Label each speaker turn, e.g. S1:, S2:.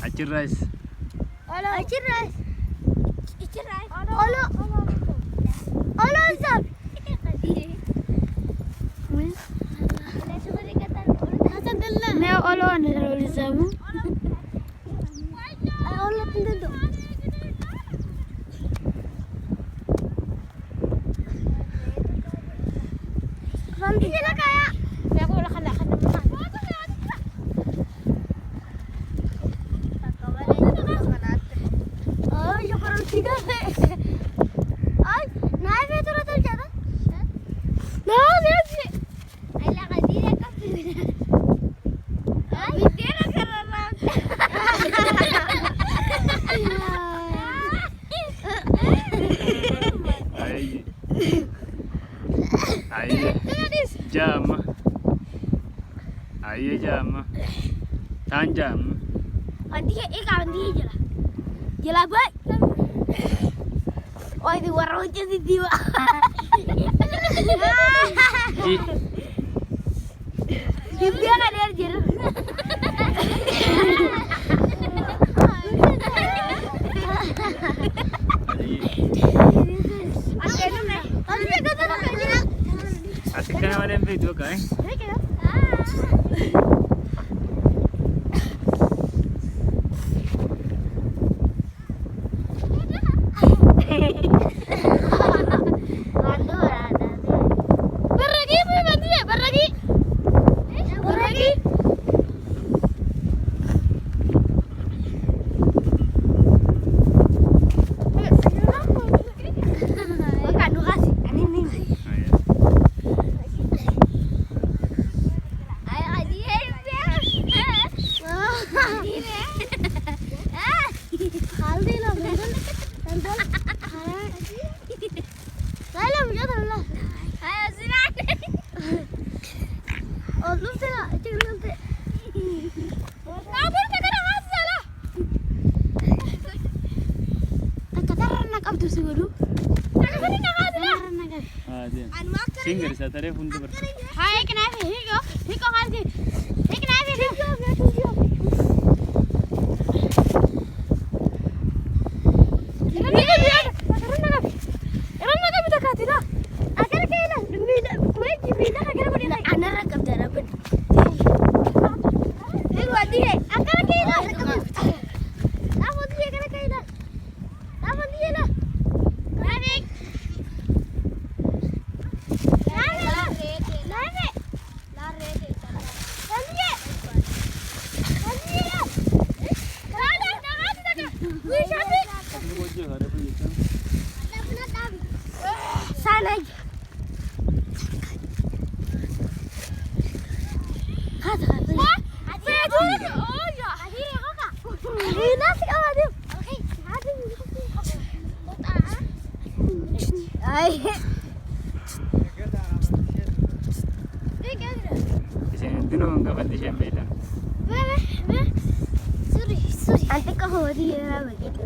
S1: Acir rice.
S2: Acir rice. Olo. Olo sab. Ne olo ne olo sabu. Olo tindu. Ranti sila kaya. Kaya ko lakan-lakan naman.
S1: Jam. Ayo jam. Tan jam.
S2: Jela baik. Oh itu warungnya di diwa. Dia kan dia jer.
S1: Asik kan ada video kan? Singer sa tare phone to bar.
S2: Hai kenapa? Hiko kalki. Kenapa? Anti kau dia begitu.